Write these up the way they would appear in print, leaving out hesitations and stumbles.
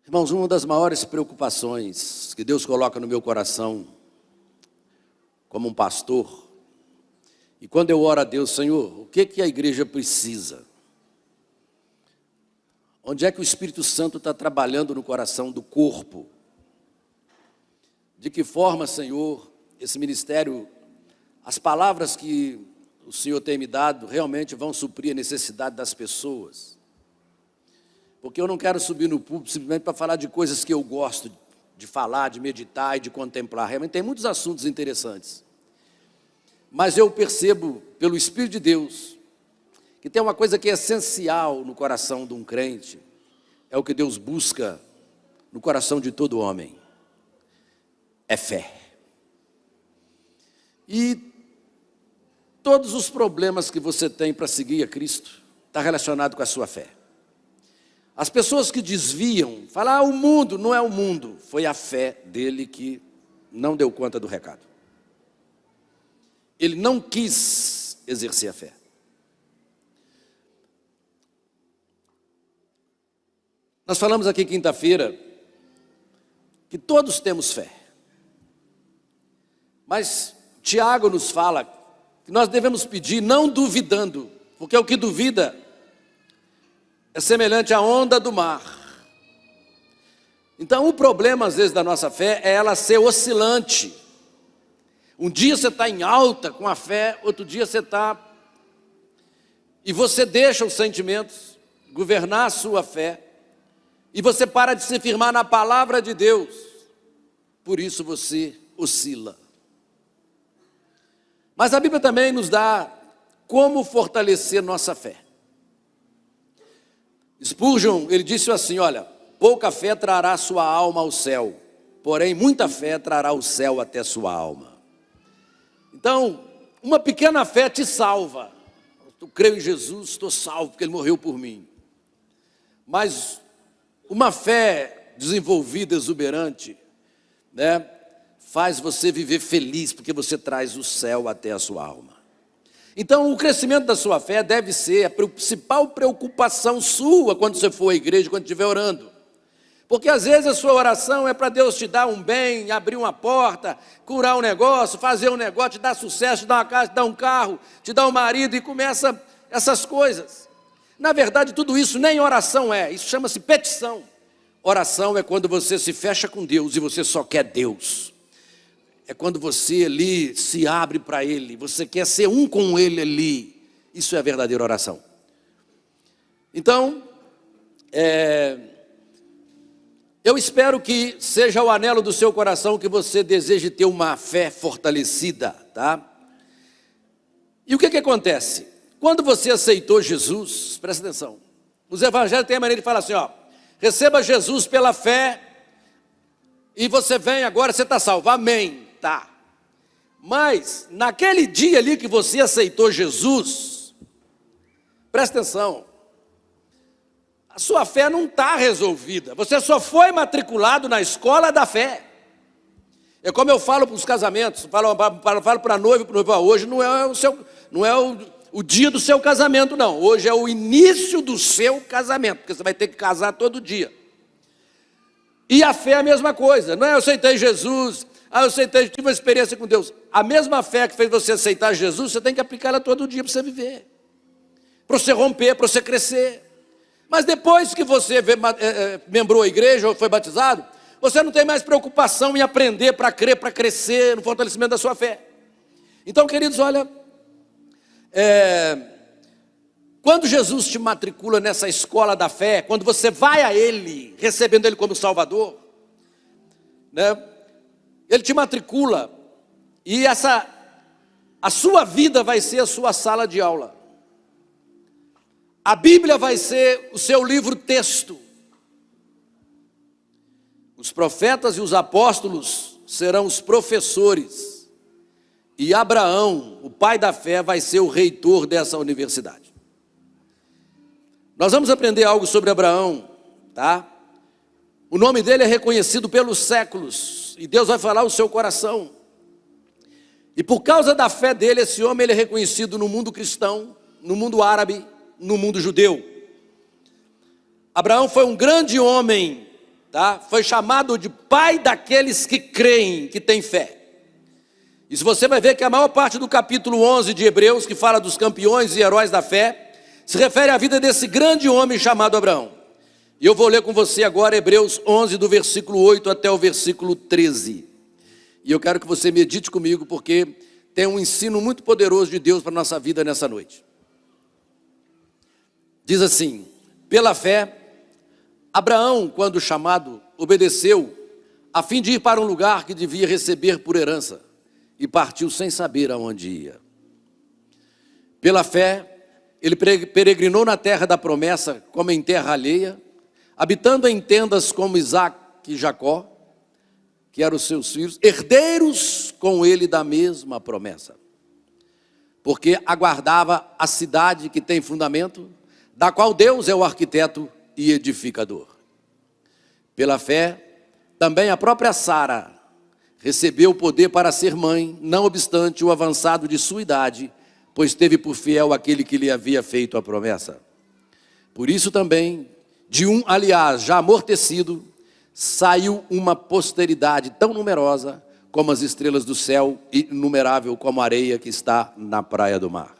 Irmãos, uma das maiores preocupações que Deus coloca no meu coração, como um pastor, e quando eu oro a Deus, Senhor, o que a igreja precisa? Onde é que o Espírito Santo está trabalhando no coração do corpo? De que forma, Senhor, esse ministério, as palavras que o Senhor tem me dado, realmente vão suprir a necessidade das pessoas? Porque eu não quero subir no púlpito simplesmente para falar de coisas que eu gosto de falar, de meditar e de contemplar. Realmente tem muitos assuntos interessantes. Mas eu percebo, pelo Espírito de Deus, que tem uma coisa que é essencial no coração de um crente, é o que Deus busca no coração de todo homem, é fé. E todos os problemas que você tem para seguir a Cristo, está relacionado com a sua fé. As pessoas que desviam, falam, o mundo, não é o mundo, foi a fé dele que não deu conta do recado. Ele não quis exercer a fé. Nós falamos aqui quinta-feira que todos temos fé. Mas Tiago nos fala que nós devemos pedir não duvidando, porque o que duvida é semelhante à onda do mar. Então o problema às vezes da nossa fé é ela ser oscilante. Um dia você está em alta com a fé, outro dia você está... E você deixa os sentimentos governar a sua fé, e você para de se firmar na palavra de Deus. Por isso você oscila. Mas a Bíblia também nos dá como fortalecer nossa fé. Spurgeon, ele disse assim, olha, pouca fé trará sua alma ao céu, porém muita fé trará o céu até sua alma. Então, uma pequena fé te salva. Eu creio em Jesus, estou salvo porque Ele morreu por mim. Mas uma fé desenvolvida, exuberante, né, faz você viver feliz, porque você traz o céu até a sua alma. Então, o crescimento da sua fé deve ser a principal preocupação sua quando você for à igreja, quando estiver orando. Porque às vezes a sua oração é para Deus te dar um bem, abrir uma porta, curar um negócio, fazer um negócio, te dar sucesso, te dar uma casa, te dar um carro, te dar um marido, e começa essas coisas. Na verdade, tudo isso nem oração é, isso chama-se petição. Oração é quando você se fecha com Deus e você só quer Deus. É quando você ali se abre para Ele, você quer ser um com Ele ali. Isso é a verdadeira oração. Então, eu espero que seja o anelo do seu coração que você deseje ter uma fé fortalecida, tá? E o que acontece? Quando você aceitou Jesus, presta atenção, os evangelhos têm a maneira de falar assim, ó, receba Jesus pela fé e você vem agora, você está salvo, amém. Tá, mas naquele dia ali que você aceitou Jesus, presta atenção, a sua fé não está resolvida, você só foi matriculado na escola da fé. É como eu falo para os casamentos, falo para a noiva e para o noivo, hoje não é o dia do seu casamento não, hoje é o início do seu casamento, porque você vai ter que casar todo dia. E a fé é a mesma coisa, não é eu aceitei Jesus, eu aceitei, tive uma experiência com Deus. A mesma fé que fez você aceitar Jesus, você tem que aplicar ela todo dia para você viver. Para você romper, para você crescer. Mas depois que você membrou a igreja ou foi batizado, você não tem mais preocupação em aprender para crer, para crescer no fortalecimento da sua fé. Então, queridos, olha, quando Jesus te matricula nessa escola da fé, quando você vai a Ele, recebendo Ele como Salvador, né? Ele te matricula e a sua vida vai ser a sua sala de aula. A Bíblia vai ser o seu livro texto. Os profetas e os apóstolos serão os professores. E Abraão, o pai da fé, vai ser o reitor dessa universidade. Nós vamos aprender algo sobre Abraão, tá? O nome dele é reconhecido pelos séculos. E Deus vai falar o seu coração. E por causa da fé dele, esse homem ele é reconhecido no mundo cristão, no mundo árabe, no mundo judeu. Abraão foi um grande homem, tá? tá? Foi chamado de pai daqueles que creem, que têm fé. Isso você vai ver que a maior parte do capítulo 11 de Hebreus, que fala dos campeões e heróis da fé, se refere à vida desse grande homem chamado Abraão. E eu vou ler com você agora Hebreus 11, do versículo 8 até o versículo 13. E eu quero que você medite comigo, porque tem um ensino muito poderoso de Deus para a nossa vida nessa noite. Diz assim: pela fé, Abraão, quando chamado, obedeceu, a fim de ir para um lugar que devia receber por herança, e partiu sem saber aonde ia. Pela fé, ele peregrinou na terra da promessa, como em terra alheia, habitando em tendas como Isaac e Jacó, que eram os seus filhos, herdeiros com ele da mesma promessa. Porque aguardava a cidade que tem fundamento, da qual Deus é o arquiteto e edificador. Pela fé, também a própria Sara recebeu o poder para ser mãe, não obstante o avançado de sua idade, pois teve por fiel aquele que lhe havia feito a promessa. Por isso também, de um, aliás, já amortecido, saiu uma posteridade tão numerosa como as estrelas do céu e inumerável como a areia que está na praia do mar.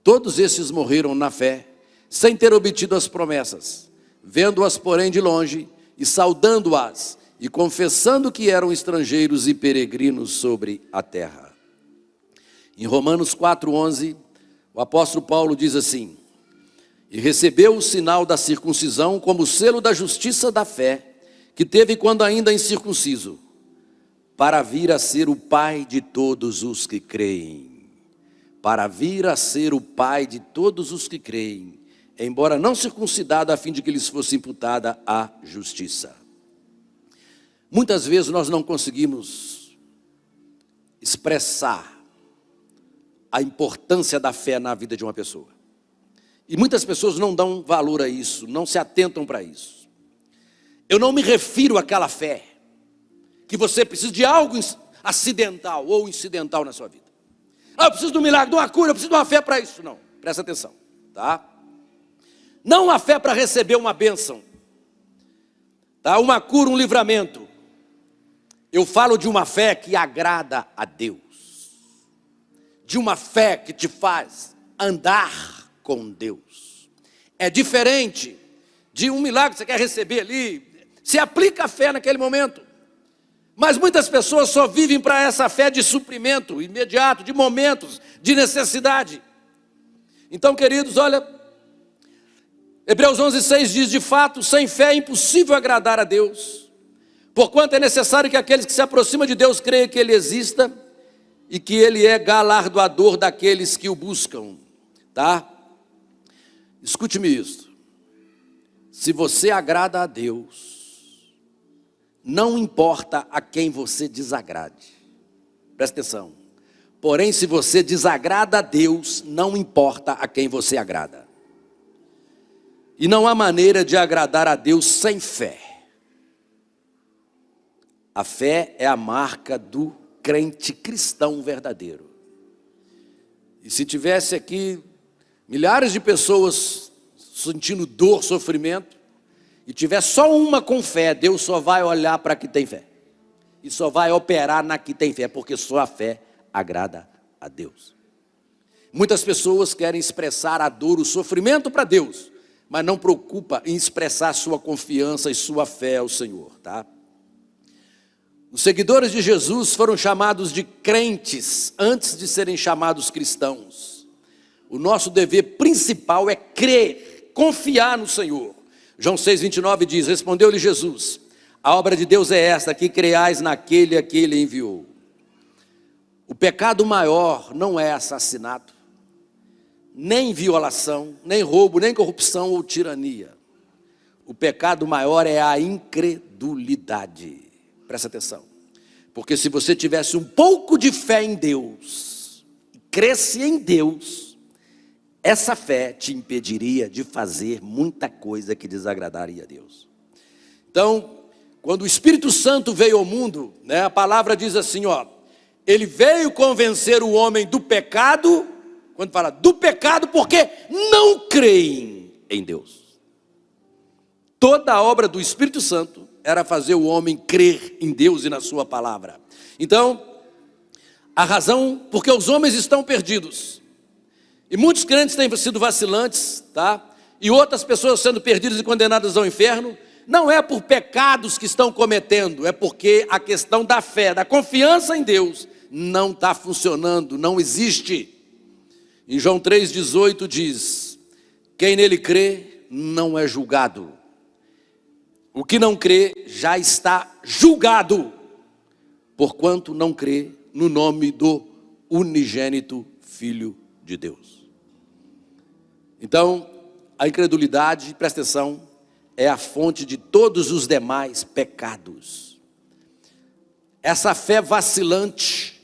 Todos estes morreram na fé, sem ter obtido as promessas, vendo-as, porém, de longe, e saudando-as, e confessando que eram estrangeiros e peregrinos sobre a terra. Em Romanos 4,11, o apóstolo Paulo diz assim: e recebeu o sinal da circuncisão como selo da justiça da fé, que teve quando ainda incircunciso, para vir a ser o pai de todos os que creem. Para vir a ser o pai de todos os que creem, embora não circuncidado, a fim de que lhes fosse imputada a justiça. Muitas vezes nós não conseguimos expressar a importância da fé na vida de uma pessoa. E muitas pessoas não dão valor a isso, não se atentam para isso. Eu não me refiro àquela fé que você precisa de algo acidental ou incidental na sua vida. Eu preciso de um milagre, de uma cura, eu preciso de uma fé para isso. Não, presta atenção, tá? Não a fé para receber uma bênção, tá? Uma cura, um livramento. Eu falo de uma fé que agrada a Deus, de uma fé que te faz andar com Deus. É diferente de um milagre que você quer receber ali, se aplica a fé naquele momento. Mas muitas pessoas só vivem para essa fé de suprimento imediato, de momentos de necessidade. Então, queridos, olha, Hebreus 11,6 diz: de fato, sem fé é impossível agradar a Deus, porquanto é necessário que aqueles que se aproximam de Deus creiam que Ele exista e que Ele é galardoador daqueles que o buscam, tá? Escute-me isso. Se você agrada a Deus, não importa a quem você desagrade. Presta atenção. Porém, se você desagrada a Deus, não importa a quem você agrada. E não há maneira de agradar a Deus sem fé. A fé é a marca do crente cristão verdadeiro. E se tivesse aqui milhares de pessoas sentindo dor, sofrimento, e tiver só uma com fé, Deus só vai olhar para que tem fé. E só vai operar na que tem fé, porque só a fé agrada a Deus. Muitas pessoas querem expressar a dor, o sofrimento para Deus, mas não preocupa em expressar sua confiança e sua fé ao Senhor, tá? Os seguidores de Jesus foram chamados de crentes antes de serem chamados cristãos. O nosso dever principal é crer, confiar no Senhor. João 6,29 diz: respondeu-lhe Jesus: a obra de Deus é esta, que creais naquele a que Ele enviou. O pecado maior não é assassinato, nem violação, nem roubo, nem corrupção ou tirania. O pecado maior é a incredulidade. Presta atenção. Porque se você tivesse um pouco de fé em Deus, e cresce em Deus, essa fé te impediria de fazer muita coisa que desagradaria a Deus. Então, quando o Espírito Santo veio ao mundo, né, a palavra diz assim, ó, ele veio convencer o homem do pecado, quando fala do pecado, porque não creem em Deus. Toda a obra do Espírito Santo era fazer o homem crer em Deus e na sua palavra. Então, a razão, porque os homens estão perdidos. E muitos crentes têm sido vacilantes, tá? E outras pessoas sendo perdidas e condenadas ao inferno, não é por pecados que estão cometendo, é porque a questão da fé, da confiança em Deus, não está funcionando, não existe. Em João 3,18 diz: quem nele crê não é julgado. O que não crê já está julgado, porquanto não crê no nome do unigênito Filho de Deus. Então, a incredulidade, presta atenção, é a fonte de todos os demais pecados. Essa fé vacilante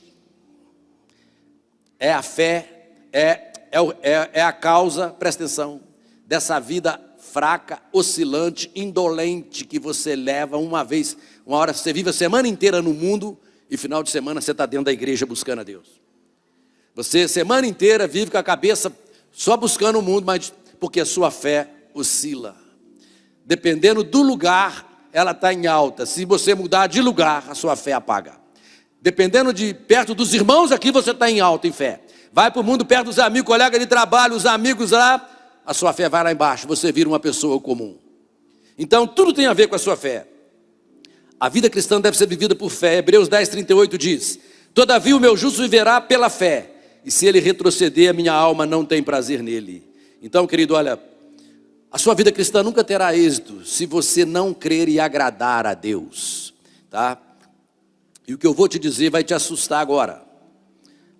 é a fé, é a causa, presta atenção, dessa vida fraca, oscilante, indolente que você leva uma hora você vive a semana inteira no mundo e final de semana você está dentro da igreja buscando a Deus. Você a semana inteira vive com a cabeça só buscando o mundo, mas porque a sua fé oscila. Dependendo do lugar, ela está em alta. Se você mudar de lugar, a sua fé apaga. Dependendo de perto dos irmãos, aqui você está em alta em fé. Vai para o mundo perto dos amigos, colega de trabalho, os amigos lá, a sua fé vai lá embaixo, você vira uma pessoa comum. Então, tudo tem a ver com a sua fé. A vida cristã deve ser vivida por fé. Hebreus 10:38 diz: todavia o meu justo viverá pela fé, e se ele retroceder, a minha alma não tem prazer nele. Então, querido, olha, a sua vida cristã nunca terá êxito se você não crer e agradar a Deus, tá? E o que eu vou te dizer vai te assustar agora.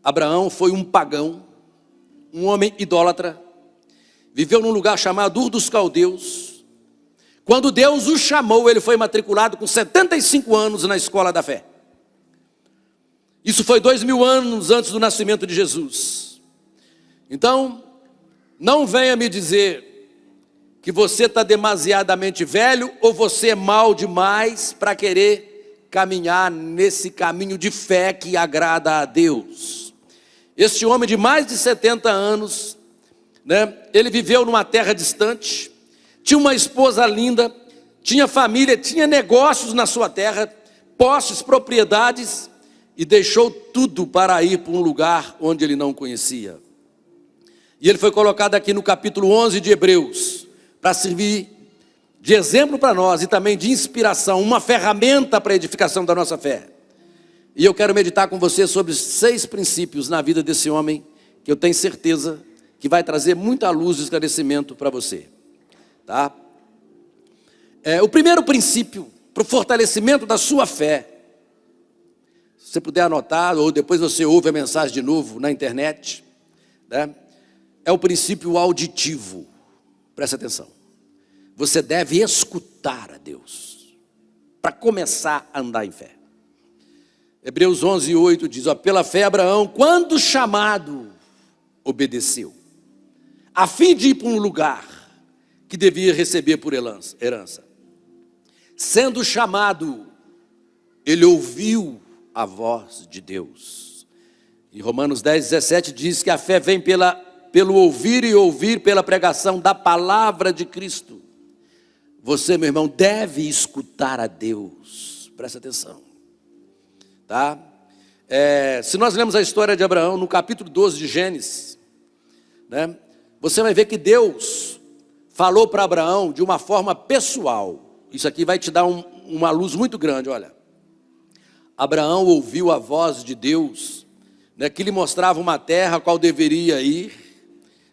Abraão foi um pagão, um homem idólatra, viveu num lugar chamado Ur dos Caldeus. Quando Deus o chamou, ele foi matriculado com 75 anos na escola da fé. Isso foi 2000 anos antes do nascimento de Jesus. Então, não venha me dizer que você está demasiadamente velho ou você é mal demais para querer caminhar nesse caminho de fé que agrada a Deus. Este homem de mais de 70 anos, né, ele viveu numa terra distante, tinha uma esposa linda, tinha família, tinha negócios na sua terra, posses, propriedades, e deixou tudo para ir para um lugar onde ele não conhecia. E ele foi colocado aqui no capítulo 11 de Hebreus, para servir de exemplo para nós e também de inspiração, uma ferramenta para a edificação da nossa fé. E eu quero meditar com você sobre 6 princípios na vida desse homem, que eu tenho certeza que vai trazer muita luz e esclarecimento para você. Tá? O primeiro princípio para o fortalecimento da sua fé, se você puder anotar, ou depois você ouve a mensagem de novo na internet, né? É o princípio auditivo. Presta atenção. Você deve escutar a Deus para começar a andar em fé. Hebreus 11:8 diz: pela fé Abraão, quando chamado, obedeceu, a fim de ir para um lugar que devia receber por herança. Sendo chamado, ele ouviu a voz de Deus. Em Romanos 10:17 diz que a fé vem pelo ouvir e ouvir pela pregação da palavra de Cristo. Você, meu irmão, deve escutar a Deus. Presta atenção. Tá? Se nós lemos a história de Abraão no capítulo 12 de Gênesis, né, você vai ver que Deus falou para Abraão de uma forma pessoal. Isso aqui vai te dar uma luz muito grande, olha. Abraão ouviu a voz de Deus, né, que lhe mostrava uma terra a qual deveria ir,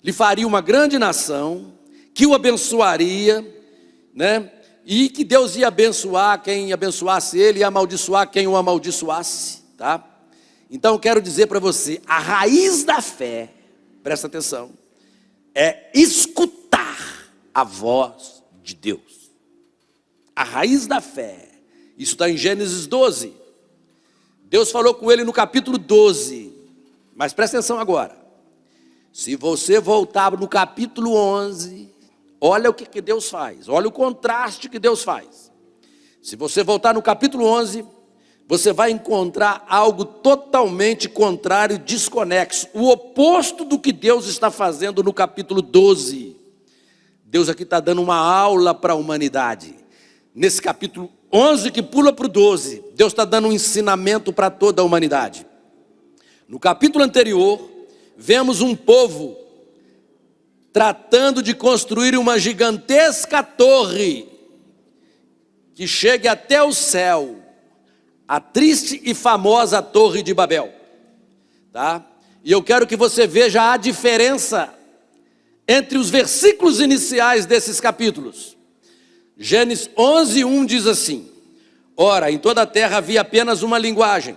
lhe faria uma grande nação, que o abençoaria, né, e que Deus ia abençoar quem abençoasse ele e amaldiçoar quem o amaldiçoasse, tá? Então eu quero dizer para você, a raiz da fé, presta atenção, é escutar a voz de Deus. A raiz da fé, isso está em Gênesis 12. Deus falou com ele no capítulo 12, mas presta atenção agora. Se você voltar no capítulo 11, olha o que Deus faz, olha o contraste que Deus faz. Se você voltar no capítulo 11, você vai encontrar algo totalmente contrário, desconexo, o oposto do que Deus está fazendo no capítulo 12. Deus aqui está dando uma aula para a humanidade. nesse capítulo 11 que pula para o 12, Deus está dando um ensinamento para toda a humanidade. No capítulo anterior, vemos um povo tratando de construir uma gigantesca torre que chegue até o céu, a triste e famosa Torre de Babel, tá? E eu quero que você veja a diferença entre os versículos iniciais desses capítulos. Gênesis 11:1 diz assim: ora, em toda a terra havia apenas uma linguagem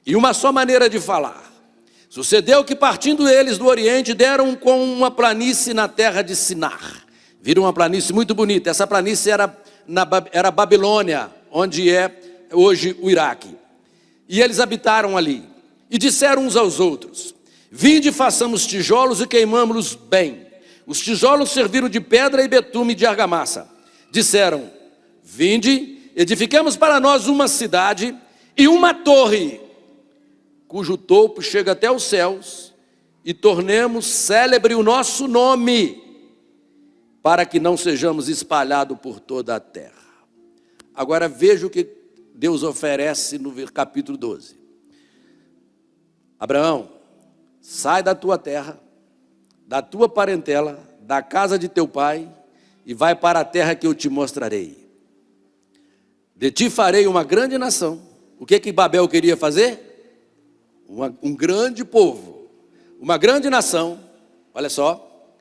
e uma só maneira de falar. Sucedeu que, partindo eles do Oriente, deram com uma planície na terra de Sinar. Viram uma planície muito bonita. Essa planície era Babilônia, onde é hoje o Iraque. E eles habitaram ali. E disseram uns aos outros: vinde, façamos tijolos e queimamo-los bem. Os tijolos serviram de pedra e betume de argamassa. Disseram: vinde, edificamos para nós uma cidade e uma torre, cujo topo chega até os céus, e tornemos célebre o nosso nome, para que não sejamos espalhados por toda a terra. Agora veja o que Deus oferece no capítulo 12. Abraão, sai da tua terra, da tua parentela, da casa de teu pai, e vai para a terra que eu te mostrarei. De ti farei uma grande nação. O que Babel queria fazer? Um grande povo, uma grande nação. Olha só,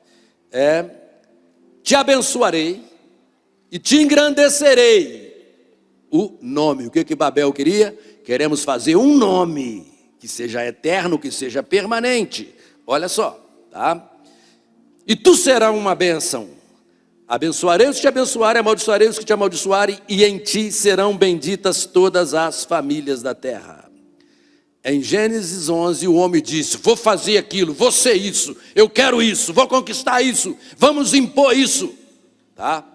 te abençoarei e te engrandecerei o nome. O que Babel queria? Queremos fazer um nome que seja eterno, que seja permanente. Olha só, tá? E tu serás uma bênção. Abençoarei os que te abençoarem, amaldiçoarei os que te amaldiçoarem, e em ti serão benditas todas as famílias da terra. Em Gênesis 11, o homem disse: vou fazer aquilo, vou ser isso, eu quero isso, vou conquistar isso, vamos impor isso, tá?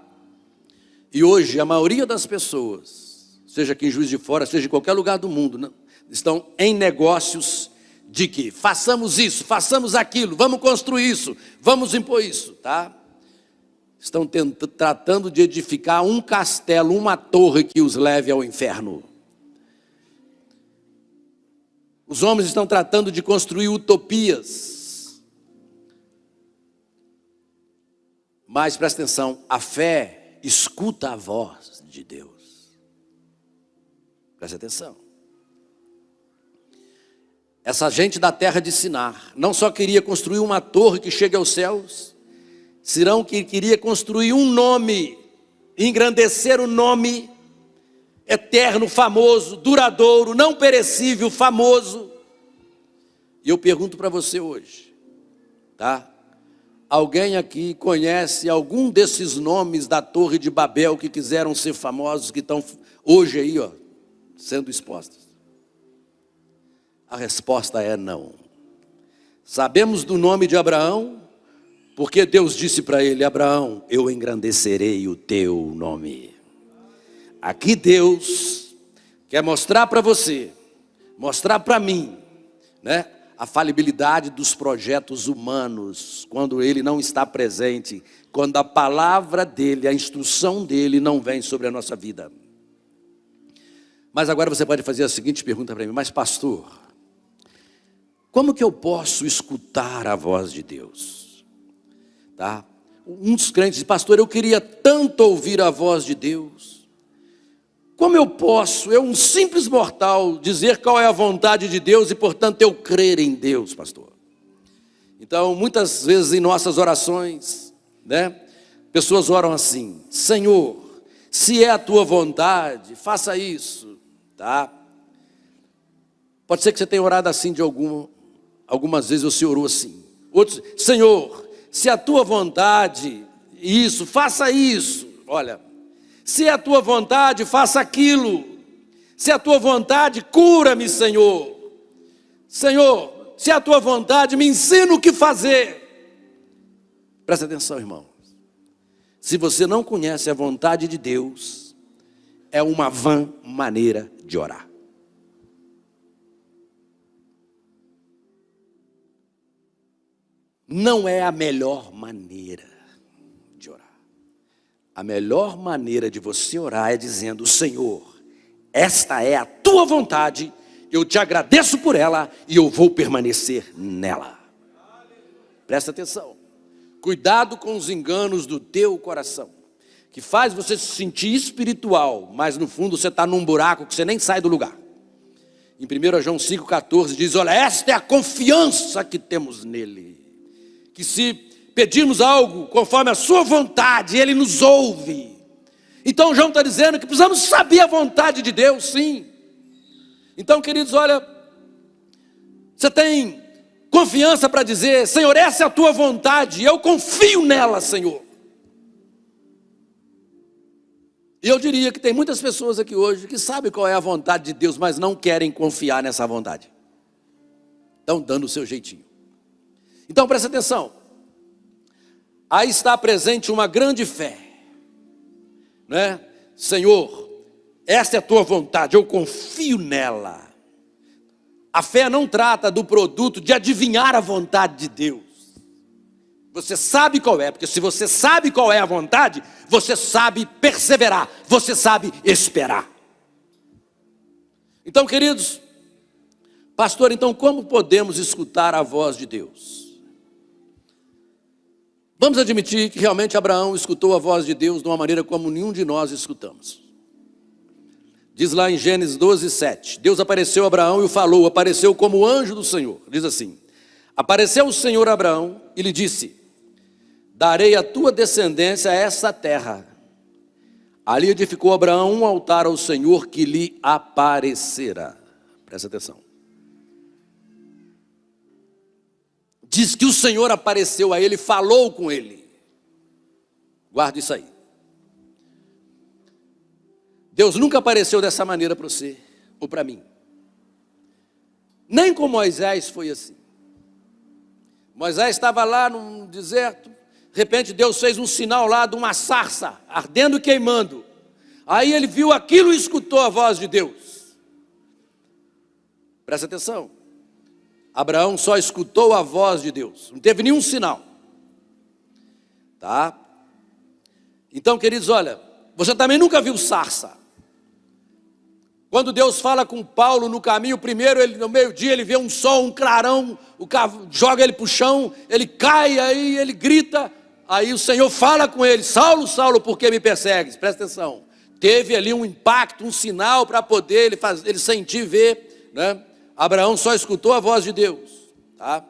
E hoje a maioria das pessoas, seja aqui em Juiz de Fora, seja em qualquer lugar do mundo, né, estão em negócios de que façamos isso, façamos aquilo, vamos construir isso, vamos impor isso, tá? Estão tratando de edificar um castelo, uma torre que os leve ao inferno. Os homens estão tratando de construir utopias. Mas presta atenção, a fé escuta a voz de Deus. Presta atenção. Essa gente da terra de Sinar não só queria construir uma torre que chegue aos céus, senão que queria construir um nome, engrandecer o nome eterno, famoso, duradouro, não perecível, famoso. E eu pergunto para você hoje, tá? Alguém aqui conhece algum desses nomes da Torre de Babel que quiseram ser famosos, que estão hoje aí, ó, sendo expostos? A resposta é não. Sabemos do nome de Abraão, porque Deus disse para ele: Abraão, eu engrandecerei o teu nome. Aqui Deus quer mostrar para você, mostrar para mim, né, a falibilidade dos projetos humanos, quando ele não está presente, quando a palavra dele, a instrução dele não vem sobre a nossa vida. Mas agora você pode fazer a seguinte pergunta para mim: mas pastor, como que eu posso escutar a voz de Deus? Tá? Um dos crentes diz: pastor, eu queria tanto ouvir a voz de Deus. Como eu posso, eu, um simples mortal, dizer qual é a vontade de Deus e, portanto, eu crer em Deus, pastor? Então, muitas vezes em nossas orações, né, pessoas oram assim: Senhor, se é a tua vontade, faça isso, tá? Pode ser que você tenha orado assim algumas vezes você orou assim. Outros: Senhor, se é a tua vontade, isso, faça isso. Olha, se é a tua vontade, faça aquilo. Se é a tua vontade, cura-me, Senhor. Senhor, se é a tua vontade, me ensina o que fazer. Presta atenção, irmão. Se você não conhece a vontade de Deus, é uma vã maneira de orar. Não é a melhor maneira de orar. A melhor maneira de você orar é dizendo: Senhor, esta é a tua vontade, eu te agradeço por ela e eu vou permanecer nela. Presta atenção. Cuidado com os enganos do teu coração, que faz você se sentir espiritual, mas no fundo você está num buraco que você nem sai do lugar. Em 1 João 5,14 diz: olha, esta é a confiança que temos nele, que se pedirmos algo conforme a sua vontade, ele nos ouve. Então João está dizendo que precisamos saber a vontade de Deus, sim. Então, queridos, olha, você tem confiança para dizer: Senhor, essa é a tua vontade, eu confio nela, Senhor. E eu diria que tem muitas pessoas aqui hoje que sabem qual é a vontade de Deus, mas não querem confiar nessa vontade. Estão dando o seu jeitinho. Então presta atenção. Aí está presente uma grande fé, né? Senhor, essa é a tua vontade, eu confio nela. A fé não trata do produto de adivinhar a vontade de Deus. Você sabe qual é, porque se você sabe qual é a vontade, você sabe perseverar, você sabe esperar. Então, queridos, pastor, então como podemos escutar a voz de Deus? Vamos admitir que realmente Abraão escutou a voz de Deus de uma maneira como nenhum de nós escutamos. Diz lá em Gênesis 12:7, Deus apareceu a Abraão e o falou, apareceu como anjo do Senhor. Diz assim: apareceu o Senhor a Abraão e lhe disse: darei a tua descendência a essa terra. Ali edificou Abraão um altar ao Senhor que lhe aparecera. Presta atenção. Diz que o Senhor apareceu a ele, falou com ele. Guarda isso aí. Deus nunca apareceu dessa maneira para você ou para mim. Nem com Moisés foi assim. Moisés estava lá no deserto, de repente Deus fez um sinal lá de uma sarça, ardendo e queimando. Aí ele viu aquilo e escutou a voz de Deus. Presta atenção. Abraão só escutou a voz de Deus, não teve nenhum sinal. Tá? Então, queridos, olha, você também nunca viu sarça. Quando Deus fala com Paulo no caminho, primeiro, no meio-dia, ele vê um sol, um clarão, joga ele para o chão, ele cai, aí ele grita, aí o Senhor fala com ele: Saulo, Saulo, por que me persegues? Presta atenção. Teve ali um impacto, um sinal para poder ele sentir, ver, né? Abraão só escutou a voz de Deus, tá?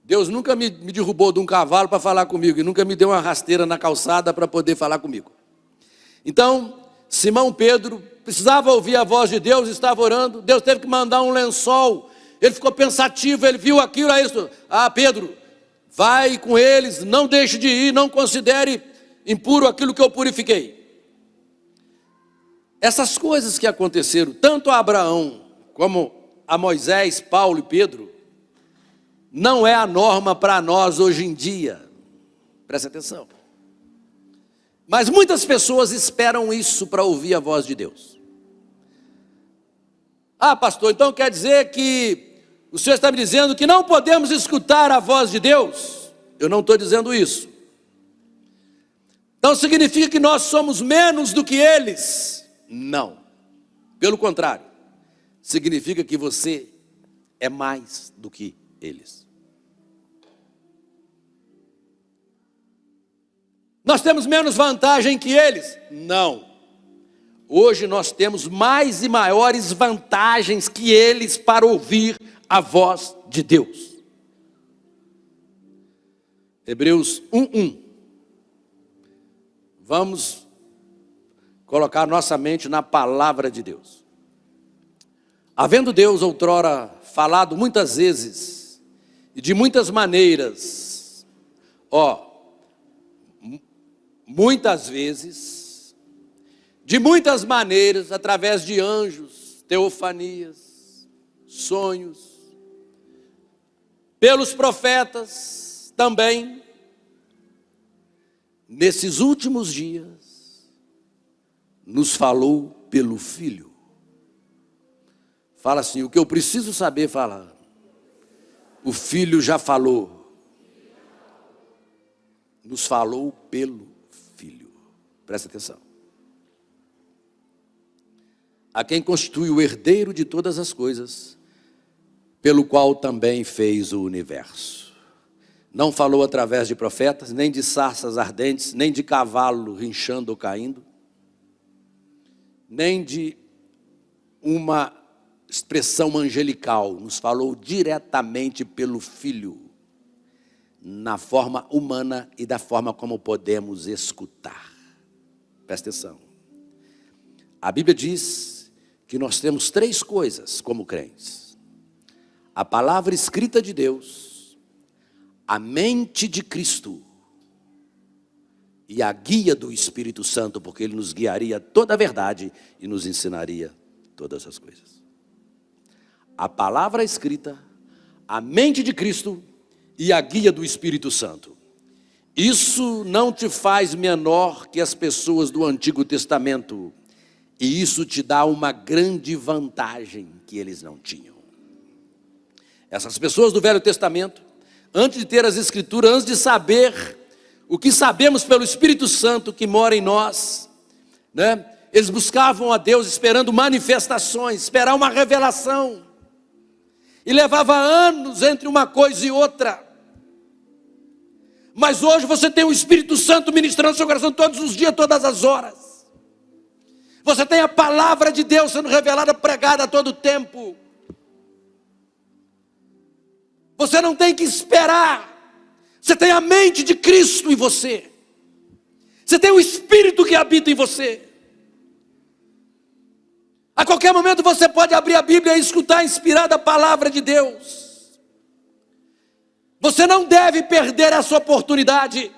Deus nunca me derrubou de um cavalo para falar comigo, e nunca me deu uma rasteira na calçada para poder falar comigo. Então, Simão Pedro precisava ouvir a voz de Deus, estava orando, Deus teve que mandar um lençol, ele ficou pensativo, ele viu aquilo, aí isso: Pedro, vai com eles, não deixe de ir, não considere impuro aquilo que eu purifiquei. Essas coisas que aconteceram, tanto a Abraão, como a Moisés, Paulo e Pedro, não é a norma para nós hoje em dia. Presta atenção. Mas muitas pessoas esperam isso para ouvir a voz de Deus. Pastor, então quer dizer que o senhor está me dizendo que não podemos escutar a voz de Deus? Eu não estou dizendo isso. Então significa que nós somos menos do que eles? Não. Pelo contrário, significa que você é mais do que eles. Nós temos menos vantagem que eles? Não. Hoje nós temos mais e maiores vantagens que eles para ouvir a voz de Deus. Hebreus 1:1. Vamos colocar nossa mente na palavra de Deus. Havendo Deus outrora falado muitas vezes e de muitas maneiras, muitas vezes, de muitas maneiras, através de anjos, teofanias, sonhos, pelos profetas também, nesses últimos dias, nos falou pelo Filho. Fala assim: o que eu preciso saber, fala, o Filho já falou. Nos falou pelo Filho. Presta atenção. A quem constitui o herdeiro de todas as coisas, pelo qual também fez o universo. Não falou através de profetas, nem de sarças ardentes, nem de cavalo rinchando ou caindo, nem de uma expressão angelical. Nos falou diretamente pelo Filho, na forma humana e da forma como podemos escutar. Presta atenção. A Bíblia diz que nós temos 3 coisas como crentes: a palavra escrita de Deus, a mente de Cristo e a guia do Espírito Santo, porque Ele nos guiaria toda a verdade e nos ensinaria todas as coisas. A palavra escrita, a mente de Cristo e a guia do Espírito Santo. Isso não te faz menor que as pessoas do Antigo Testamento, e isso te dá uma grande vantagem que eles não tinham. Essas pessoas do Velho Testamento, antes de ter as Escrituras, antes de saber o que sabemos pelo Espírito Santo que mora em nós, né? Eles buscavam a Deus esperando manifestações, esperar uma revelação, e levava anos entre uma coisa e outra. Mas hoje você tem o Espírito Santo ministrando no seu coração todos os dias, todas as horas. Você tem a palavra de Deus sendo revelada, pregada a todo tempo. Você não tem que esperar. Você tem a mente de Cristo em você. Você tem o Espírito que habita em você. A qualquer momento você pode abrir a Bíblia e escutar a inspirada palavra de Deus. Você não deve perder essa oportunidade.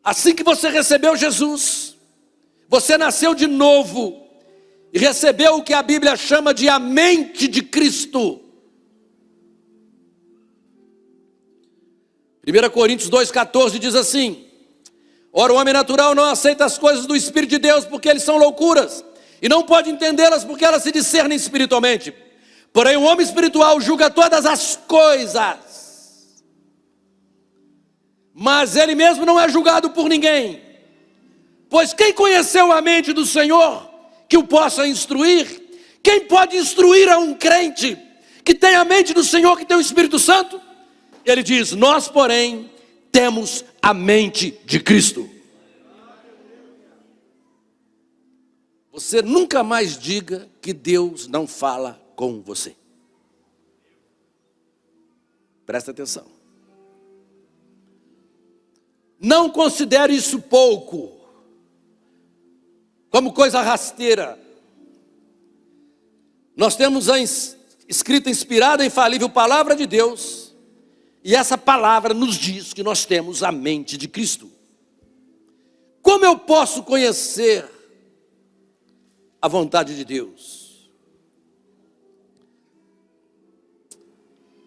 Assim que você recebeu Jesus, você nasceu de novo e recebeu o que a Bíblia chama de a mente de Cristo. 1 Coríntios 2,14 diz assim: ora, o homem natural não aceita as coisas do Espírito de Deus, porque eles são loucuras, e não pode entendê-las porque elas se discernem espiritualmente. Porém, o homem espiritual julga todas as coisas, mas ele mesmo não é julgado por ninguém. Pois quem conheceu a mente do Senhor que o possa instruir? Quem pode instruir a um crente que tem a mente do Senhor, que tem o Espírito Santo? Ele diz: nós, porém, temos a mente de Cristo. Você nunca mais diga que Deus não fala com você. Presta atenção. Não considere isso pouco, como coisa rasteira. Nós temos a escrita inspirada e infalível palavra de Deus, e essa palavra nos diz que nós temos a mente de Cristo. Como eu posso conhecer a vontade de Deus?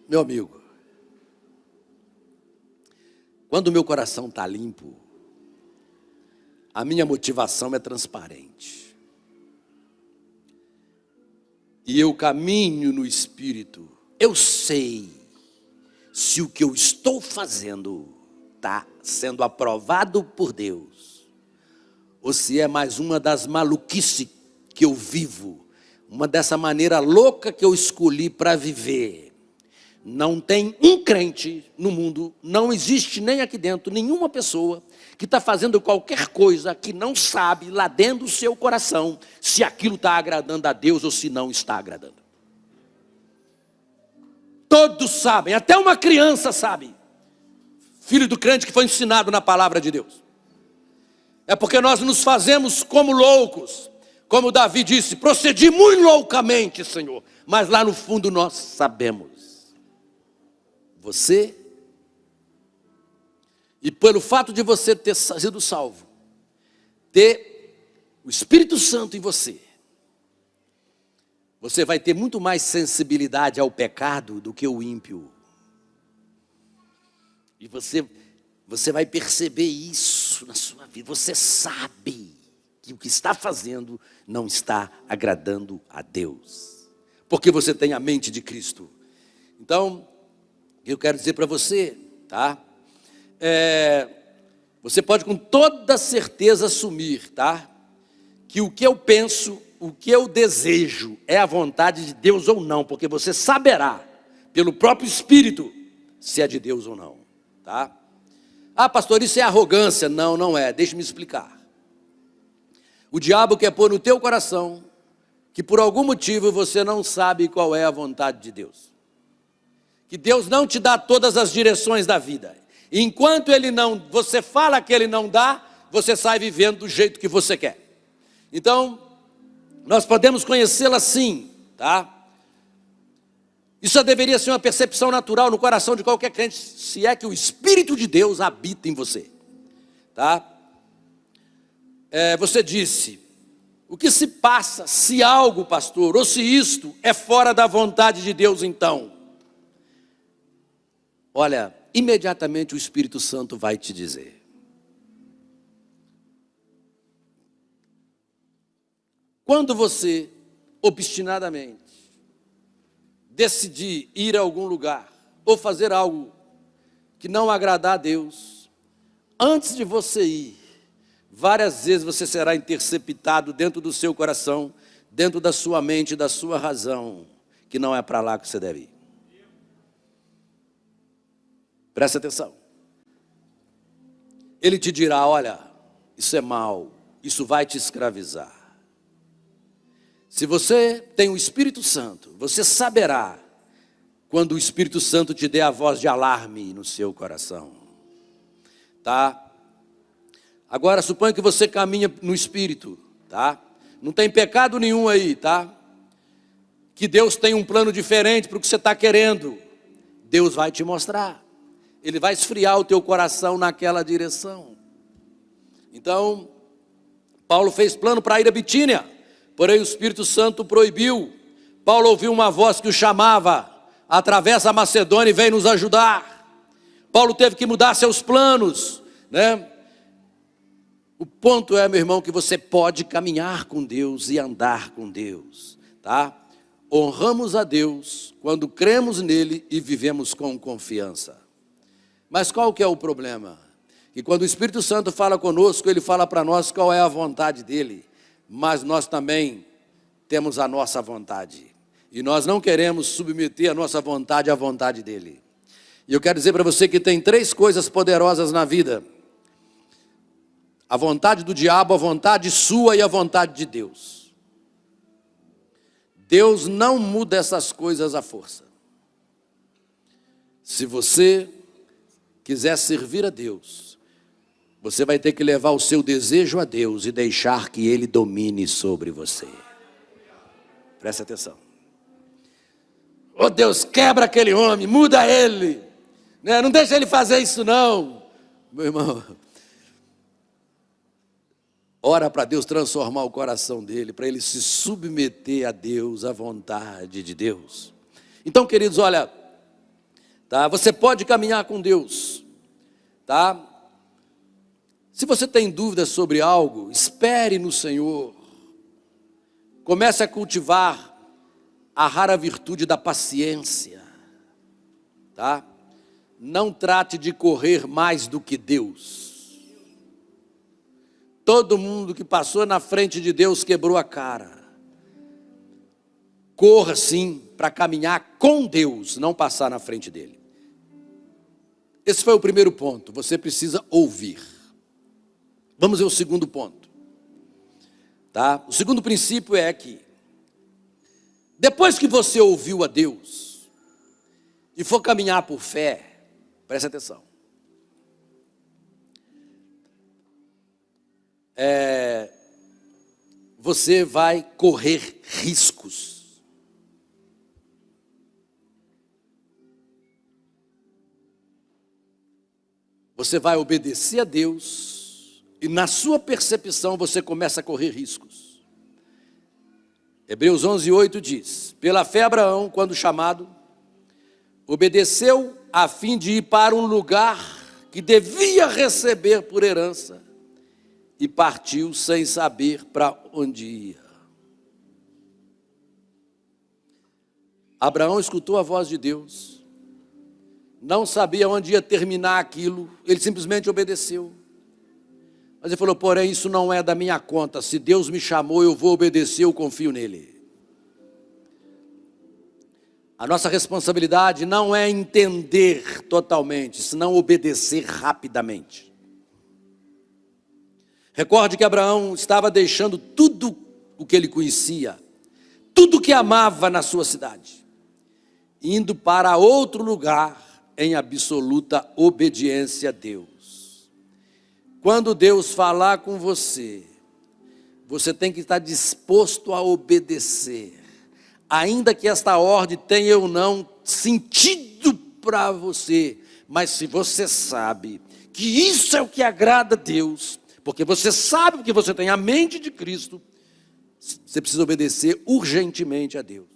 Meu amigo, quando o meu coração está limpo, a minha motivação é transparente. E eu caminho no Espírito. Eu sei se o que eu estou fazendo está sendo aprovado por Deus, ou se é mais uma das maluquices que eu vivo, uma dessa maneira louca que eu escolhi para viver. Não tem um crente no mundo, não existe nem aqui dentro, nenhuma pessoa que está fazendo qualquer coisa que não sabe lá dentro do seu coração se aquilo está agradando a Deus ou se não está agradando. Todos sabem, até uma criança sabe, filho do crente que foi ensinado na palavra de Deus. É porque nós nos fazemos como loucos, como Davi disse: procedi muito loucamente, Senhor, mas lá no fundo nós sabemos. Você, e pelo fato de você ter sido salvo, ter o Espírito Santo em você, você vai ter muito mais sensibilidade ao pecado do que o ímpio. E você vai perceber isso na sua vida. Você sabe que o que está fazendo não está agradando a Deus, porque você tem a mente de Cristo. Então, eu quero dizer para você, tá? você pode com toda certeza assumir, tá? Que o que eu penso, o que eu desejo é a vontade de Deus ou não, porque você saberá, pelo próprio Espírito, se é de Deus ou não, tá? Ah, pastor, isso é arrogância. Não, não é, deixe-me explicar. O diabo quer pôr no teu coração que por algum motivo você não sabe qual é a vontade de Deus. Que Deus não te dá todas as direções da vida. Enquanto você fala que Ele não dá, você sai vivendo do jeito que você quer. Então, nós podemos conhecê-la sim, tá? Isso já deveria ser uma percepção natural no coração de qualquer crente, se é que o Espírito de Deus habita em você, tá? Você disse, o que se passa se algo, pastor, ou se isto é fora da vontade de Deus então? Olha, imediatamente o Espírito Santo vai te dizer. Quando você, obstinadamente, decidir ir a algum lugar, ou fazer algo que não agradar a Deus, antes de você ir, várias vezes você será interceptado dentro do seu coração, dentro da sua mente, da sua razão, que não é para lá que você deve ir. Presta atenção. Ele te dirá, olha, isso é mal, isso vai te escravizar. Se você tem o Espírito Santo, você saberá quando o Espírito Santo te der a voz de alarme no seu coração, tá? Agora, suponha que você caminha no Espírito, tá? Não tem pecado nenhum aí, tá? Que Deus tem um plano diferente para o que você está querendo. Deus vai te mostrar. Ele vai esfriar o teu coração naquela direção. Então, Paulo fez plano para ir a Bitínia, porém o Espírito Santo proibiu. Paulo ouviu uma voz que o chamava, atravessa a Macedônia e vem nos ajudar. Paulo teve que mudar seus planos, né? O ponto é, meu irmão, que você pode caminhar com Deus e andar com Deus, tá? Honramos a Deus quando cremos nele e vivemos com confiança. Mas qual que é o problema? Que quando o Espírito Santo fala conosco, ele fala para nós qual é a vontade dele, mas nós também temos a nossa vontade. E nós não queremos submeter a nossa vontade à vontade dele. E eu quero dizer para você que tem 3 coisas poderosas na vida: a vontade do diabo, a vontade sua e a vontade de Deus. Deus não muda essas coisas à força. Se você quiser servir a Deus, você vai ter que levar o seu desejo a Deus e deixar que Ele domine sobre você. Presta atenção. Oh Deus, quebra aquele homem, muda ele, né? Não deixa ele fazer isso não. Meu irmão, ora para Deus transformar o coração dele, para ele se submeter a Deus, à vontade de Deus. Então, queridos, olha, tá? Você pode caminhar com Deus, tá? Se você tem dúvidas sobre algo, espere no Senhor. Comece a cultivar a rara virtude da paciência, tá? Não trate de correr mais do que Deus. Todo mundo que passou na frente de Deus quebrou a cara. Corra sim para caminhar com Deus, não passar na frente dele. Esse foi o primeiro ponto, você precisa ouvir. Vamos ver o segundo ponto, tá? O segundo princípio é que, depois que você ouviu a Deus e for caminhar por fé, preste atenção. Você vai correr riscos. Você vai obedecer a Deus e na sua percepção você começa a correr riscos. Hebreus 11:8 diz: pela fé Abraão, quando chamado, obedeceu a fim de ir para um lugar que devia receber por herança e partiu sem saber para onde ia. Abraão escutou a voz de Deus, não sabia onde ia terminar aquilo, ele simplesmente obedeceu. Mas ele falou, porém, isso não é da minha conta. Se Deus me chamou, eu vou obedecer, eu confio nele. A nossa responsabilidade não é entender totalmente, senão obedecer rapidamente. Recorde que Abraão estava deixando tudo o que ele conhecia, tudo o que amava na sua cidade, indo para outro lugar em absoluta obediência a Deus. Quando Deus falar com você, você tem que estar disposto a obedecer, ainda que esta ordem tenha ou não sentido para você, mas se você sabe que isso é o que agrada a Deus, porque você sabe que você tem a mente de Cristo, você precisa obedecer urgentemente a Deus.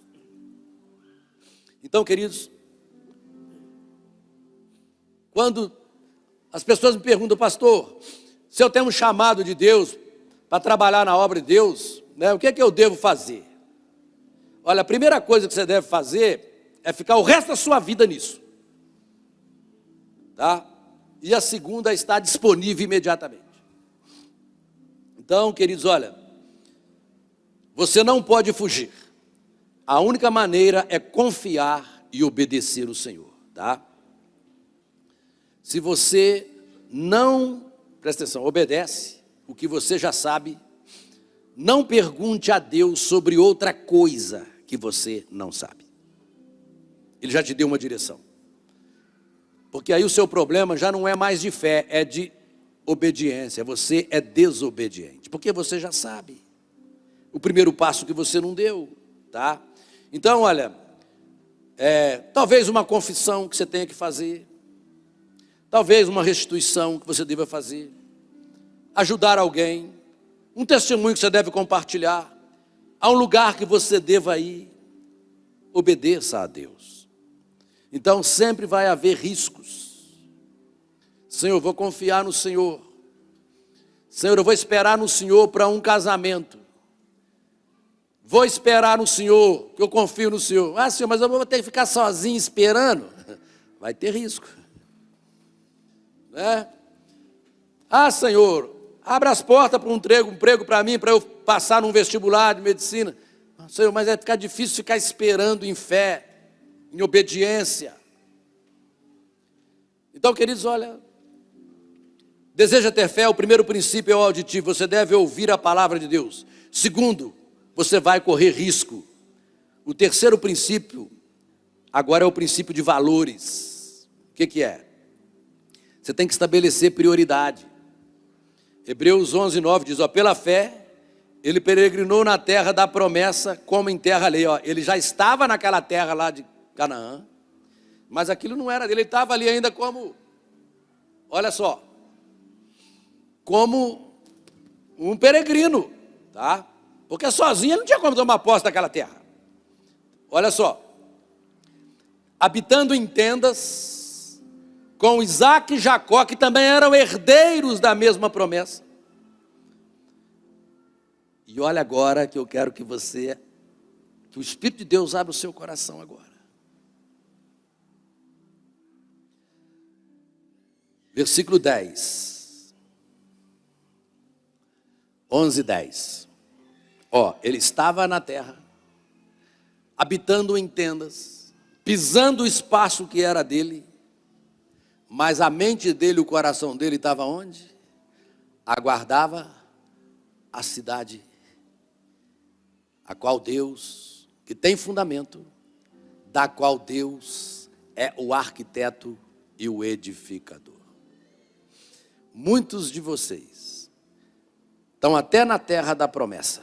Então, queridos, quando as pessoas me perguntam, pastor, se eu tenho um chamado de Deus para trabalhar na obra de Deus, né, o que é que eu devo fazer? Olha, a primeira coisa que você deve fazer é ficar o resto da sua vida nisso. Tá? E a segunda é estar disponível imediatamente. Então, queridos, olha, você não pode fugir. A única maneira é confiar e obedecer o Senhor, tá? Se você não, presta atenção, obedece o que você já sabe, não pergunte a Deus sobre outra coisa que você não sabe. Ele já te deu uma direção. Porque aí o seu problema já não é mais de fé, é de obediência. Você é desobediente, porque você já sabe o primeiro passo que você não deu, tá? Então, olha, talvez uma confissão que você tenha que fazer, talvez uma restituição que você deva fazer, ajudar alguém, um testemunho que você deve compartilhar, há um lugar que você deva ir, obedeça a Deus. Então sempre vai haver riscos. Senhor, eu vou confiar no Senhor. Senhor, eu vou esperar no Senhor para um casamento. Vou esperar no Senhor, que eu confio no Senhor. Ah, Senhor, mas eu vou ter que ficar sozinho esperando. Vai ter risco, né? Ah, Senhor, abra as portas para um emprego para mim, para eu passar num vestibular de medicina. Senhor, mas vai ficar difícil ficar esperando em fé, em obediência. Então, queridos, olha, deseja ter fé, o primeiro princípio é o auditivo, você deve ouvir a palavra de Deus. Segundo, você vai correr risco. O terceiro princípio, agora é o princípio de valores. O que é? Você tem que estabelecer prioridade. Hebreus 11:9 diz, pela fé, ele peregrinou na terra da promessa como em terra alheia. Ele já estava naquela terra lá de Canaã, mas aquilo não era dele, ele estava ali ainda como, olha só, como um peregrino, tá? Porque sozinho ele não tinha como tomar posse daquela terra. Olha só, habitando em tendas, com Isaac e Jacó, que também eram herdeiros da mesma promessa. E olha agora que eu quero que o Espírito de Deus abra o seu coração agora. Versículo 10. 11:10. Ele estava na terra, habitando em tendas, pisando o espaço que era dele, mas a mente dele, o coração dele estava onde? Aguardava a cidade, a qual Deus, que tem fundamento, da qual Deus é o arquiteto e o edificador. Muitos de vocês estão até na terra da promessa,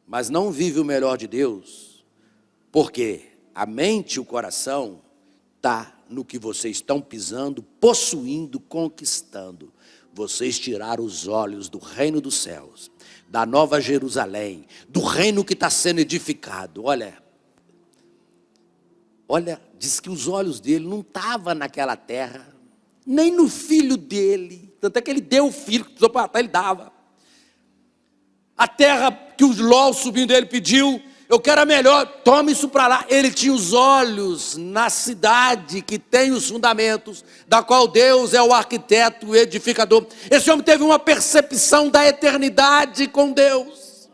mas não vivem o melhor de Deus, porque a mente e o coração está no que vocês estão pisando, possuindo, conquistando. Vocês tiraram os olhos do reino dos céus, da nova Jerusalém, do reino que está sendo edificado. Olha, diz que os olhos dele não estavam naquela terra, nem no filho dele, tanto é que ele deu o filho, que precisou para matar, ele dava. A terra que o Ló, sobrinho dele, pediu, eu quero a melhor, toma isso para lá. Ele tinha os olhos na cidade que tem os fundamentos, da qual Deus é o arquiteto, o edificador. Esse homem teve uma percepção da eternidade com Deus.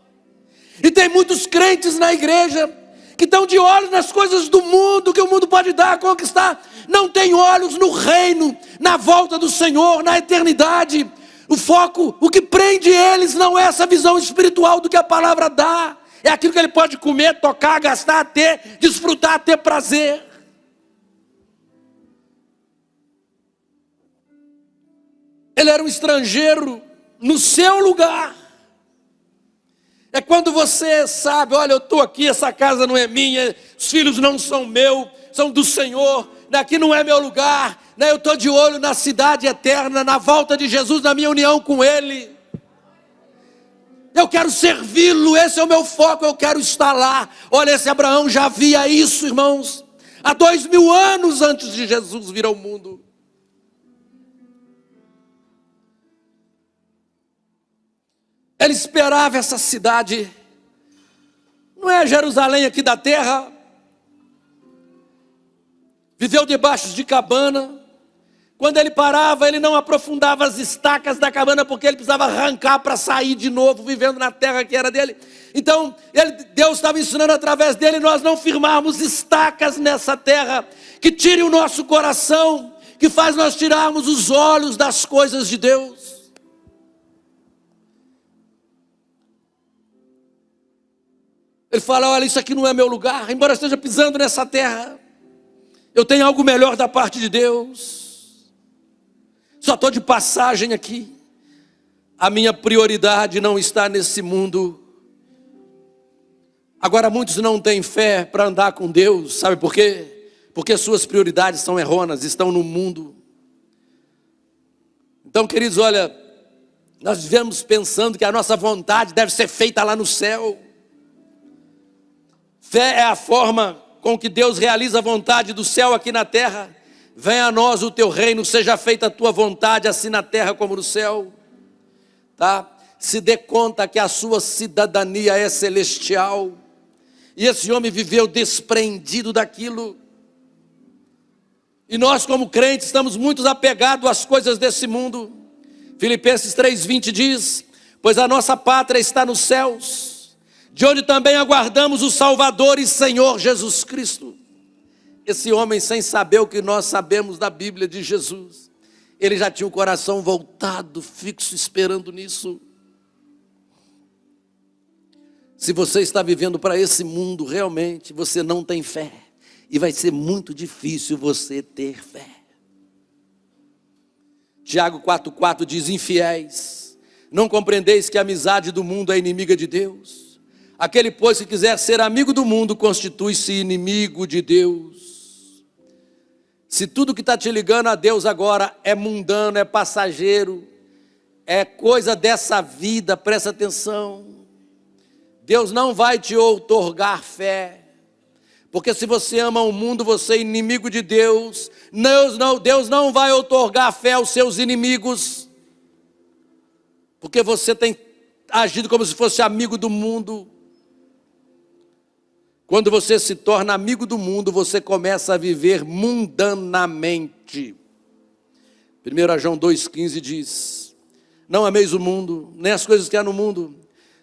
E tem muitos crentes na igreja que estão de olhos nas coisas do mundo, que o mundo pode dar, conquistar. Não tem olhos no reino, na volta do Senhor, na eternidade. O foco, o que prende eles não é essa visão espiritual do que a palavra dá. É aquilo que ele pode comer, tocar, gastar, ter, desfrutar, ter prazer. Ele era um estrangeiro no seu lugar. É quando você sabe, olha, eu estou aqui, essa casa não é minha, os filhos não são meus, são do Senhor, daqui não é meu lugar, né? Eu estou de olho na cidade eterna, na volta de Jesus, na minha união com Ele. Eu quero servi-lo, esse é o meu foco, eu quero estar lá. Olha, esse Abraão já via isso, irmãos, há 2000 anos antes de Jesus vir ao mundo. Ele esperava essa cidade, não é Jerusalém aqui da terra, viveu debaixo de cabana. Quando ele parava, ele não aprofundava as estacas da cabana, porque ele precisava arrancar para sair de novo, vivendo na terra que era dele. Então, Deus estava ensinando através dele, nós não firmarmos estacas nessa terra, que tire o nosso coração, que faz nós tirarmos os olhos das coisas de Deus. Ele fala, olha, isso aqui não é meu lugar, embora eu esteja pisando nessa terra, eu tenho algo melhor da parte de Deus. Só estou de passagem aqui. A minha prioridade não está nesse mundo. Agora muitos não têm fé para andar com Deus. Sabe por quê? Porque suas prioridades são errôneas, estão no mundo. Então, queridos, olha, nós vivemos pensando que a nossa vontade deve ser feita lá no céu. Fé é a forma com que Deus realiza a vontade do céu aqui na terra. Venha a nós o teu reino, seja feita a tua vontade, assim na terra como no céu. Tá? Se dê conta que a sua cidadania é celestial. E esse homem viveu desprendido daquilo. E nós como crentes estamos muito apegados às coisas desse mundo. Filipenses 3:20 diz, pois a nossa pátria está nos céus, de onde também aguardamos o Salvador e Senhor Jesus Cristo. Esse homem, sem saber o que nós sabemos da Bíblia de Jesus, ele já tinha o coração voltado, fixo, esperando nisso. Se você está vivendo para esse mundo, realmente, você não tem fé. E vai ser muito difícil você ter fé. Tiago 4,4 diz, infiéis, não compreendeis que a amizade do mundo é inimiga de Deus? Aquele, pois, que quiser ser amigo do mundo, constitui-se inimigo de Deus. Se tudo que está te ligando a Deus agora é mundano, é passageiro, é coisa dessa vida, presta atenção. Deus não vai te outorgar fé, porque se você ama o mundo, você é inimigo de Deus. Deus não vai outorgar fé aos seus inimigos, porque você tem agido como se fosse amigo do mundo. Quando você se torna amigo do mundo, você começa a viver mundanamente. 1 João 2,15 diz, não ameis o mundo, nem as coisas que há no mundo.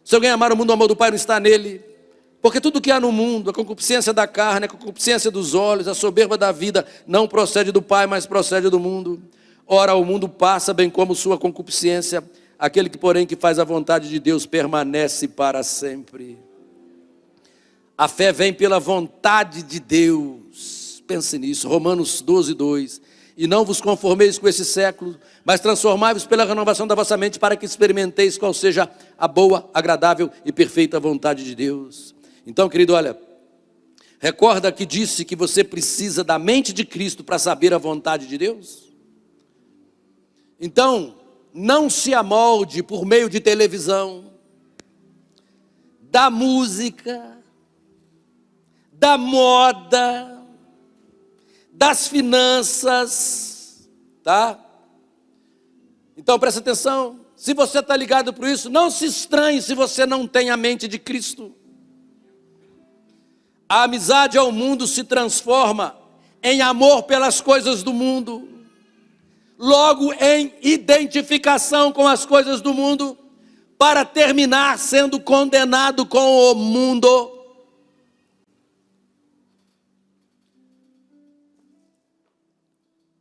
Se alguém amar o mundo, o amor do Pai não está nele. Porque tudo que há no mundo, a concupiscência da carne, a concupiscência dos olhos, a soberba da vida, não procede do Pai, mas procede do mundo. Ora, o mundo passa, bem como sua concupiscência. Aquele que, porém, que faz a vontade de Deus, permanece para sempre. A fé vem pela vontade de Deus. Pense nisso, Romanos 12:2. E não vos conformeis com esse século, mas transformai-vos pela renovação da vossa mente, para que experimenteis qual seja a boa, agradável e perfeita vontade de Deus. Então, querido, olha, recorda que disse que você precisa da mente de Cristo para saber a vontade de Deus? Então, não se amolde por meio de televisão, da música, da moda, das finanças, tá? Então presta atenção, se você está ligado por isso, não se estranhe se você não tem a mente de Cristo. A amizade ao mundo se transforma em amor pelas coisas do mundo, logo em identificação com as coisas do mundo, para terminar sendo condenado com o mundo.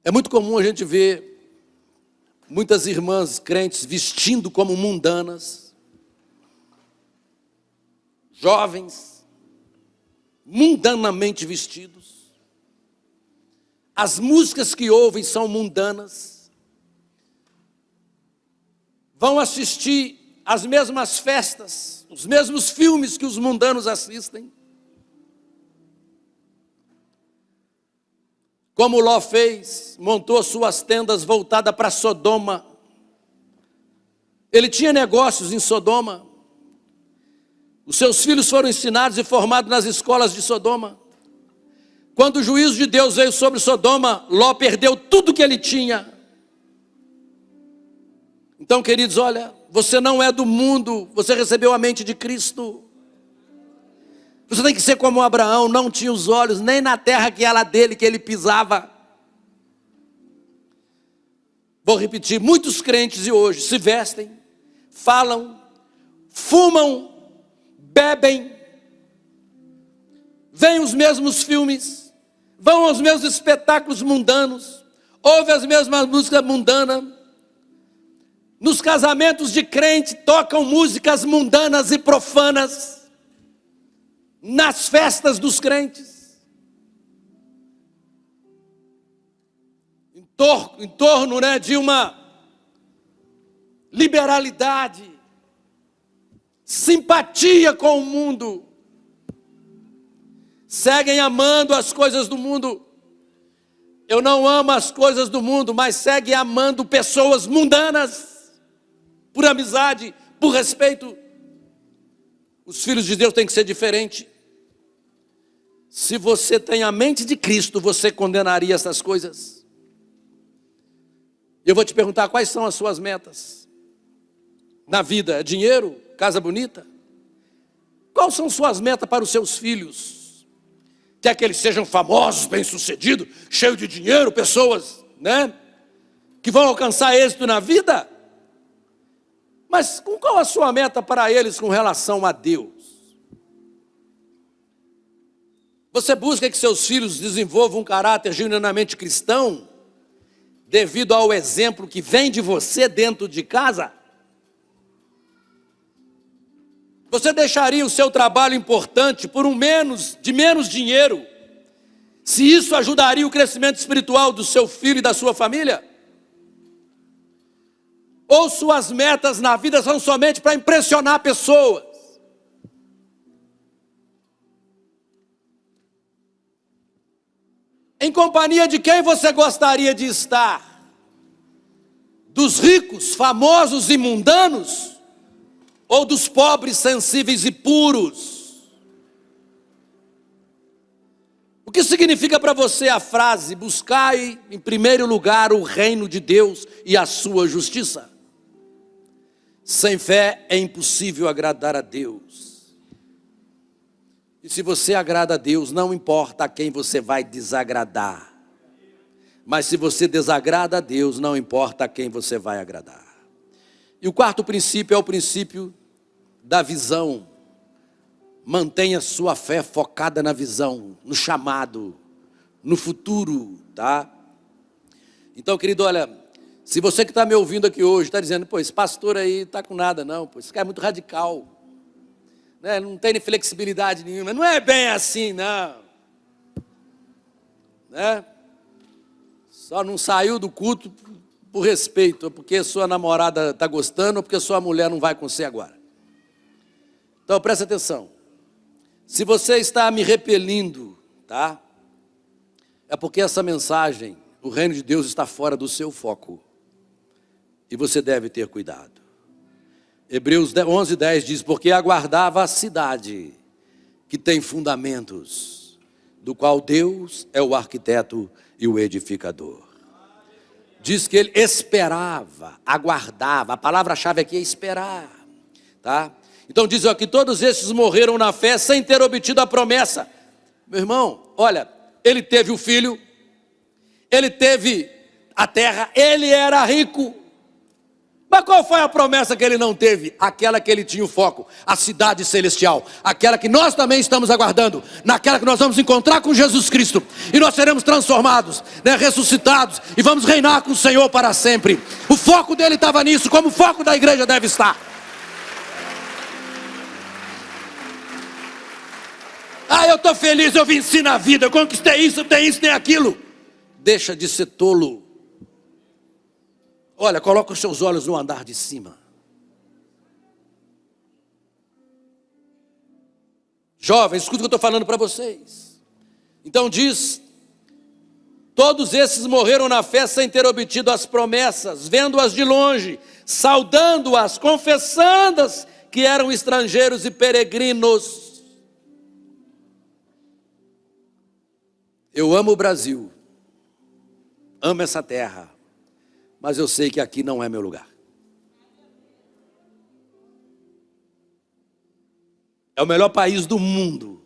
É muito comum a gente ver muitas irmãs crentes vestindo como mundanas, jovens, mundanamente vestidos. As músicas que ouvem são mundanas. Vão assistir às mesmas festas, os mesmos filmes que os mundanos assistem. Como Ló fez, montou suas tendas voltadas para Sodoma. Ele tinha negócios em Sodoma. Os seus filhos foram ensinados e formados nas escolas de Sodoma. Quando o juízo de Deus veio sobre Sodoma, Ló perdeu tudo que ele tinha. Então, queridos, olha, você não é do mundo, você recebeu a mente de Cristo. Você tem que ser como Abraão, não tinha os olhos nem na terra que era dele, que ele pisava. Vou repetir, muitos crentes de hoje se vestem, falam, fumam, bebem, veem os mesmos filmes, vão aos mesmos espetáculos mundanos, ouvem as mesmas músicas mundanas. Nos casamentos de crente tocam músicas mundanas e profanas. Nas festas dos crentes, em torno de uma liberalidade, simpatia com o mundo, seguem amando as coisas do mundo. Eu não amo as coisas do mundo, mas seguem amando pessoas mundanas, por amizade, por respeito. Os filhos de Deus têm que ser diferentes. Se você tem a mente de Cristo, você condenaria essas coisas. Eu vou te perguntar, quais são as suas metas na vida? É dinheiro? Casa bonita? Quais são suas metas para os seus filhos? Quer que eles sejam famosos, bem-sucedidos, cheios de dinheiro, pessoas, que vão alcançar êxito na vida? Mas qual a sua meta para eles com relação a Deus? Você busca que seus filhos desenvolvam um caráter genuinamente cristão, devido ao exemplo que vem de você dentro de casa? Você deixaria o seu trabalho importante por menos dinheiro, se isso ajudaria o crescimento espiritual do seu filho e da sua família? Ou suas metas na vida são somente para impressionar pessoas? Em companhia de quem você gostaria de estar? Dos ricos, famosos e mundanos? Ou dos pobres, sensíveis e puros? O que significa para você a frase: buscai em primeiro lugar o reino de Deus e a sua justiça? Sem fé é impossível agradar a Deus. E se você agrada a Deus, não importa a quem você vai desagradar. Mas se você desagrada a Deus, não importa a quem você vai agradar. E o quarto princípio é o princípio da visão. Mantenha sua fé focada na visão, no chamado, no futuro, tá? Então, querido, olha, se você que está me ouvindo aqui hoje está dizendo, pô, esse pastor aí está com nada não, pô, esse cara é muito radical. Não tem flexibilidade nenhuma, não é bem assim, não. Só não saiu do culto por respeito, ou porque sua namorada está gostando, ou porque sua mulher não vai com você agora. Então, presta atenção. Se você está me repelindo, tá? É porque essa mensagem, o reino de Deus está fora do seu foco. E você deve ter cuidado. Hebreus 11:10 diz, porque aguardava a cidade que tem fundamentos, do qual Deus é o arquiteto e o edificador. Diz que ele esperava, aguardava, a palavra-chave aqui é esperar, tá? Então diz aqui, todos esses morreram na fé sem ter obtido a promessa, Meu irmão, olha, ele teve o filho, ele teve a terra, ele era rico. Mas qual foi a promessa que ele não teve? Aquela que ele tinha o foco, a cidade celestial, aquela que nós também estamos aguardando, naquela que nós vamos encontrar com Jesus Cristo, e nós seremos transformados, ressuscitados, e vamos reinar com o Senhor para sempre. O foco dele estava nisso, como o foco da igreja deve estar. Eu estou feliz, eu venci na vida, eu conquistei isso, tem isso, tem aquilo. Deixa de ser tolo. Olha, coloca os seus olhos no andar de cima. Jovens, escuta o que eu estou falando para vocês. Então diz: todos esses morreram na fé sem ter obtido as promessas, vendo-as de longe, saudando-as, confessando-as que eram estrangeiros e peregrinos. Eu amo o Brasil, amo essa terra, mas eu sei que aqui não é meu lugar. É o melhor país do mundo.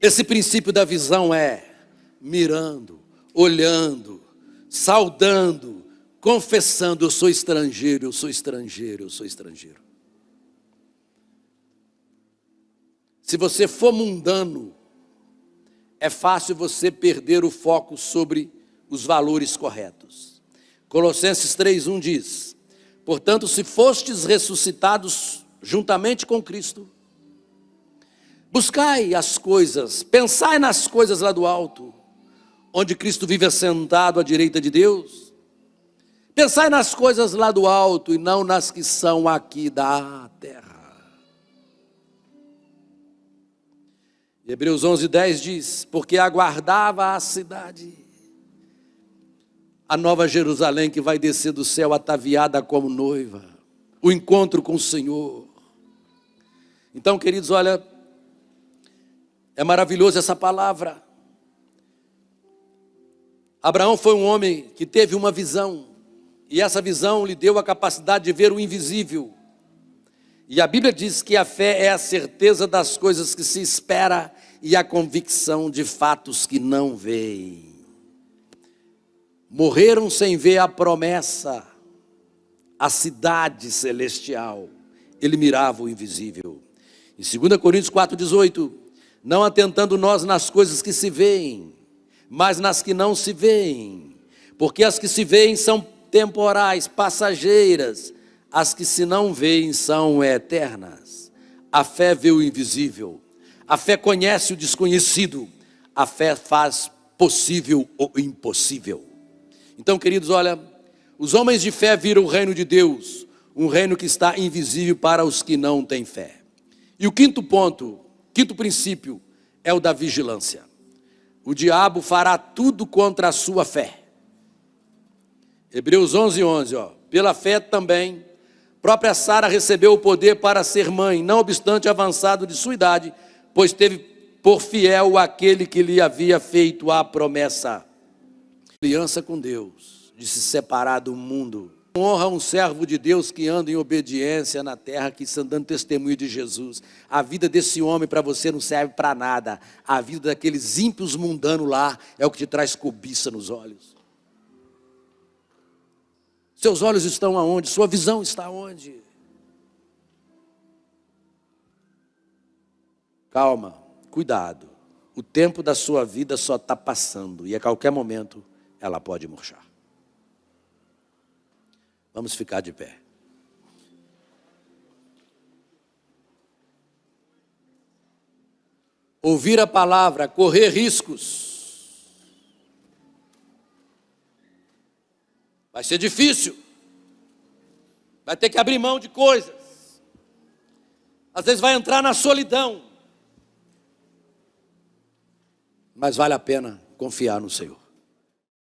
Esse princípio da visão é mirando, olhando, saudando, confessando: eu sou estrangeiro, eu sou estrangeiro, eu sou estrangeiro. Se você for mundano, é fácil você perder o foco sobre os valores corretos. Colossenses 3:1 diz: portanto, se fostes ressuscitados juntamente com Cristo, buscai as coisas, pensai nas coisas lá do alto, onde Cristo vive assentado à direita de Deus. Pensai nas coisas lá do alto e não nas que são aqui da terra. Hebreus 11:10 diz: porque aguardava a cidade, a nova Jerusalém que vai descer do céu ataviada como noiva, o encontro com o Senhor. Então, queridos, olha, é maravilhoso essa palavra. Abraão foi um homem que teve uma visão, e essa visão lhe deu a capacidade de ver o invisível. E a Bíblia diz que a fé é a certeza das coisas que se espera e a convicção de fatos que não veem. Morreram sem ver a promessa, a cidade celestial. Ele mirava o invisível. Em 2 Coríntios 4:18, não atentando nós nas coisas que se veem, mas nas que não se veem. Porque as que se veem são temporais, passageiras, as que se não veem são eternas. A fé vê o invisível, a fé conhece o desconhecido, a fé faz possível o impossível. Então, queridos, olha, os homens de fé viram o reino de Deus, um reino que está invisível para os que não têm fé. E o quinto ponto, quinto princípio, é o da vigilância. O diabo fará tudo contra a sua fé. Hebreus 11:11, pela fé também, própria Sara recebeu o poder para ser mãe, não obstante avançado de sua idade, pois teve por fiel aquele que lhe havia feito a promessa. Aliança com Deus, de se separar do mundo. Honra um servo de Deus que anda em obediência na terra, que está dando testemunho de Jesus. A vida desse homem para você não serve para nada. A vida daqueles ímpios mundanos lá é o que te traz cobiça nos olhos. Seus olhos estão aonde? Sua visão está aonde? Calma, cuidado. O tempo da sua vida só está passando e a qualquer momento ela pode murchar. Vamos ficar de pé. Ouvir a palavra, correr riscos. Vai ser difícil. Vai ter que abrir mão de coisas. Às vezes vai entrar na solidão. Mas vale a pena confiar no Senhor.